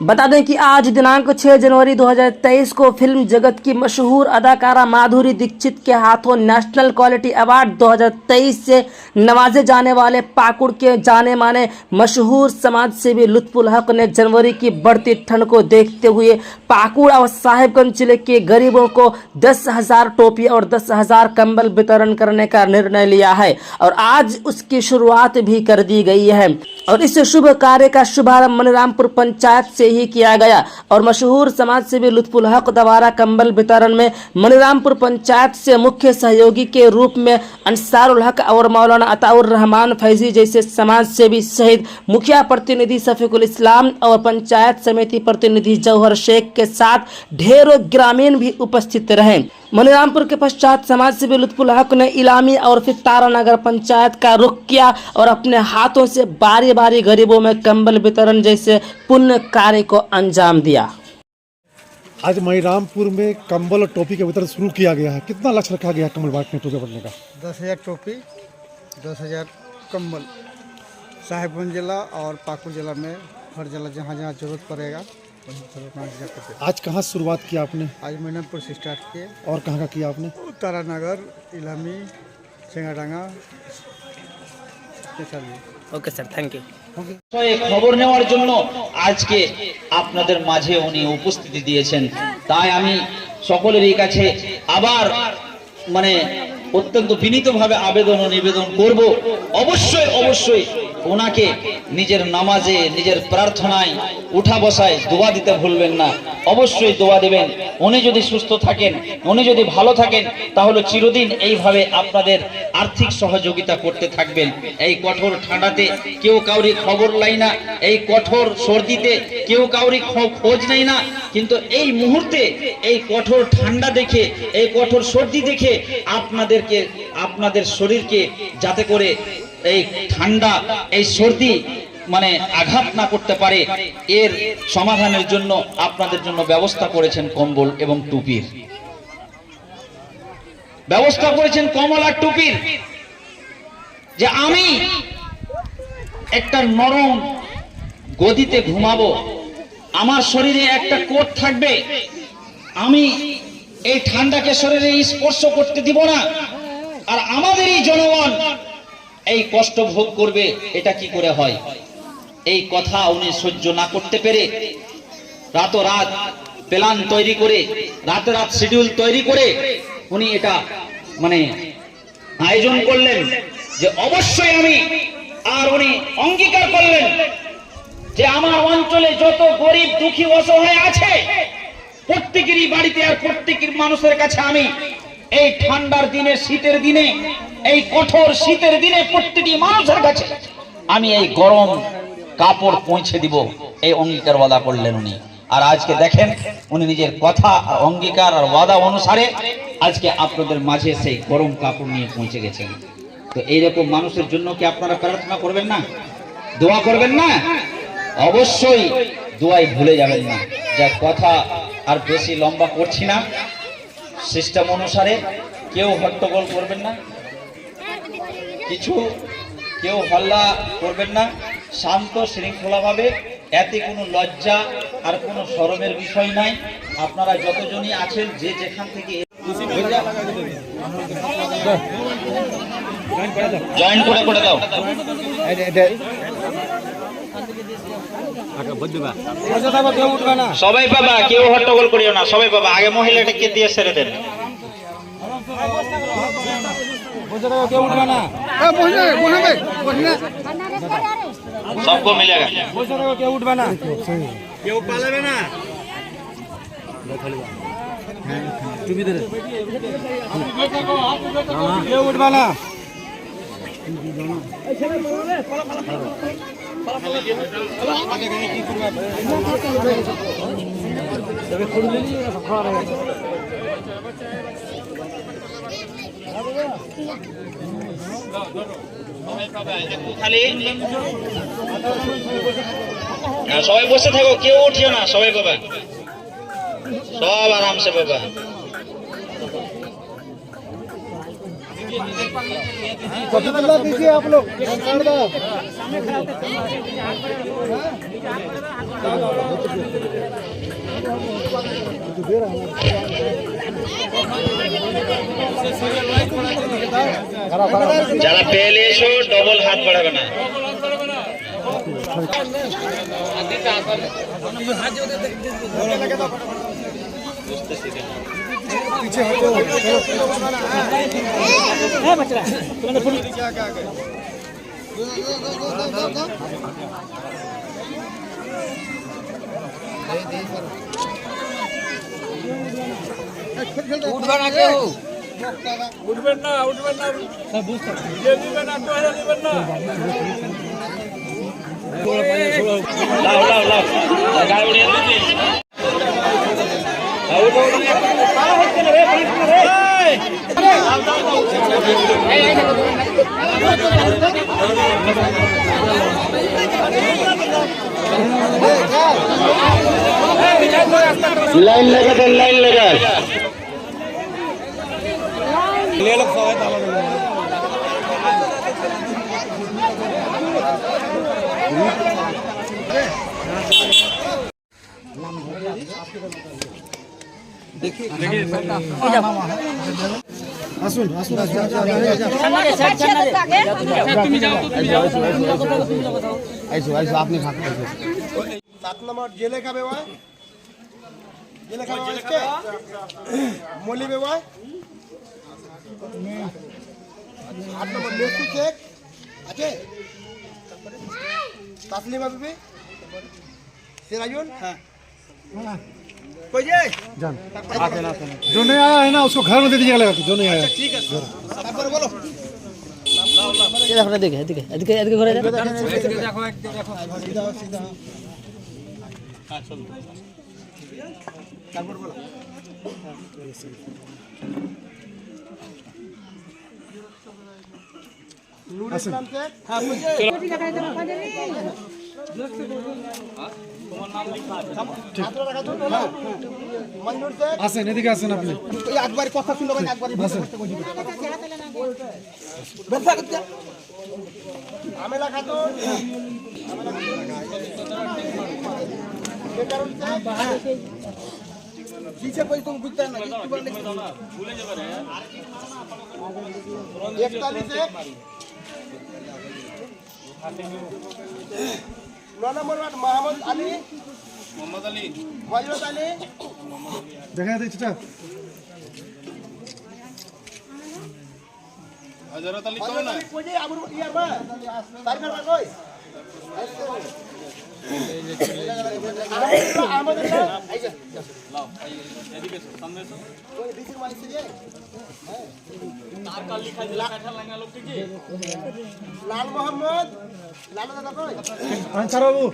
बता दें कि आज दिनांक 6 जनवरी 2023 को फिल्म जगत की मशहूर अदाकारा माधुरी दीक्षित के हाथों नेशनल क्वालिटी अवार्ड 2023 से नवाजे जाने वाले पाकुड़ के जाने माने मशहूर समाज सेवी लुत्फुल हक ने जनवरी की बढ़ती ठंड को देखते हुए पाकुड़ और साहिबगंज जिले के गरीबों को 10,000 टोपी और 10,000 कंबल वितरण करने का निर्णय लिया है और आज उसकी शुरुआत भी कर दी गई है। और इस शुभ कार्य का शुभारंभ मनिरामपुर पंचायत से ही किया गया और मशहूर समाज सेवी लुत्फुल हक द्वारा कंबल वितरण में मनिरामपुर पंचायत से मुख्य सहयोगी के रूप में अंसारुल हक और मौलाना अताउर रहमान फैजी जैसे समाज सेवी सहित मुखिया प्रतिनिधि शफीकुल इस्लाम और पंचायत समिति प्रतिनिधि जौहर शेख के साथ ढेरों ग्रामीण भी उपस्थित रहे। मनिरामपुर के पश्चात समाज सेवी लुत्फुल हक ने इलामी और फिर तारानगर पंचायत का रुख किया और अपने हाथों से बारी बारी गरीबों में कंबल वितरण जैसे पुण्य कार्य को अंजाम दिया। आज मनिरामपुर में कंबल और टोपी का वितरण शुरू किया गया है। कितना लक्ष्य रखा गया है कंबल बांटने टोपी बांटने का? 10,000 टोपी, 10,000 कंबल साहिबगंज जिला और पाकुड़ जिला में हर जिला जहाँ जहाँ जरूरत पड़ेगा आज कहाँ शुरुआत किया आपने? आज मनिरामपुर से स्टार्ट किए। और कहाँ का किया आपने? Taranagar, Ilami, Singadanga. Okay sir, thank you. খবর নেওয়ার জন্য আজকে আপনাদের মাঝে উনি উপস্থিতি দিয়েছেন, তাই আমি সকলেরই কাছে আবার মানে অত্যন্ত বিনীতভাবে আবেদন ও নিবেদন করব, অবশ্যই অবশ্যই ওনাকে নিজের নামাজে নিজের প্রার্থনায় উঠা বসায় দোয়া দিতে ভুলবেন না। অবশ্যই দোয়া দেবেন। উনি যদি সুস্থ থাকেন, উনি যদি ভালো থাকেন, তাহলে চিরদিন এইভাবে আপনাদের আর্থিক সহযোগিতা করতে থাকবেন। এই কঠোর ঠান্ডাতে কেউ কাউরি খবর লাই না, এই কঠোর সর্দিতে কেউ কাউরি খোঁজ নেই না, কিন্তু এই মুহূর্তে এই কঠোর ঠান্ডা দেখে, এই কঠোর সর্দি দেখে আপনাদের শরীরকে যাতে করে এই ঠান্ডা এই সর্দি মানে আঘাত না করতে পারে, এর সমাধানের জন্য আপনাদের জন্য ব্যবস্থা করেছেন কম্বল এবং টুপির ব্যবস্থা করেছেন, কম্বল আর টুপির। যে আমি একটা নরম গদিতে ঘুমাবো, আমার শরীরে একটা কোট থাকবে, আমি এই ঠান্ডাকে শরীরে স্পর্শ করতে দিব না, আর আমাদেরই জনগণ এই কষ্ট ভোগ করবে, এটা কি করে হয়? এই কথা উনি সহ্য না করতে পেরে রাত প্ল্যান তৈরি করে, রাত শিডিউল তৈরি করে উনি এটা মানে আয়োজন করলেন যে অবশ্যই আমি, আর উনি অঙ্গীকার করলেন যে আমার অঞ্চলে যত গরিব দুঃখী অসহায় আছে প্রত্যেকেরই বাড়িতে আর প্রত্যেকের মানুষের কাছে আমি এই ঠান্ডার দিনে, শীতের দিনে, এই কঠোর শীতের দিনে প্রত্যেকটি মানুষের কাছে আমি এই গরম কাপড় পৌঁছে দিব, এই অঙ্গীকার ওয়াদা করলেন উনি। আর আজকে দেখেন উনি নিজের কথা আর অঙ্গীকার আর ওয়াদা অনুসারে আজকে আপনাদের মাঝে সেই গরম কাপড় নিয়ে পৌঁছে গেছেন। তো এইরকম মানুষের জন্য কি আপনারা প্রার্থনা করবেন না, দোয়া করবেন না? অবশ্যই দোয়াই ভুলে যাবেন না। যা কথা আর বেশি লম্বা করছি না, সিস্টেম অনুসারে কেউ হট্টগোল করবেন না, কেউ হল্লা করবেন না, শান্ত শৃঙ্খলাভাবে, এতে কোনো লজ্জা আর কোনো শরমের বিষয় নাই। আপনারা যতজনই আছেন যে যেখান থেকে জয়েন করে দাও। সবাই পাবা, কেউ হট্টগোল করিও না, সবাই পাবা। আগে মহিলাটাকে দিয়ে ছেড়ে দেন। सबको मिलेगा, क्यों उठवा ना, क्यों पालेगा ना, क्यों उठवा ना। সবাই বসে থাকো, কেউ উঠিও না, সবাই বাবা, সব আরামসে বাবা। सफीउल्लाह देखिए आप लोग যারা পেলে এসো ডবল হাত বাড়াবে না। पीछे हटो उठबा ना केहू उठबेन ना ये दिबेन ना 2000 दिबेन ना লাও লাও লাও গায়ে উড়িয়ে দিচ্ছি। লাইন লাগা দেন, লাইন লাগা। আসুন আসুন আসুন আপনি 7 नंबर जेले का बेवा जेले का बेवा इसके मोली बेवा 8 नंबर लेसु चेक আছে तस्लीमा बीबी सिराजुन हां कोई जे जान जो नहीं आया है ना उसको घर में दे दीजिएगा लगा के जो नहीं आया ठीक है তারপরে বলো এদিকে এদিকে এদিকে এদিকে ঘুরে দেখো সিধা সিধা তারপর বলো নুর ইসলাম से हां कोटी लगाई दो তোমার নাম লেখা আছে ছাত্র রাখা তো না মঞ্জুর से আসেন এদিকে আসেন আপনি এই একবার কথা শুনলো ভাই একবার বসতে কই দিবে ব্যবসা করতে আমি লেখা তো ये कारण से पीछे कोई तुम बुझता ना भूले जा रहे हैं 41 से 9 नंबर वार्ड मोहम्मद अली हजरत अली দেখা যাচ্ছে চাচা हजरत अली कौन है कोई अबू यार बा तारीख में कोई अहमद आइए लाओ एदिके सामने से कोई बीच में से है तार का लिखा दिला काठा लगा लोग ठीक है लाल मोहम्मद लाल दादा कोई आंसर बाबू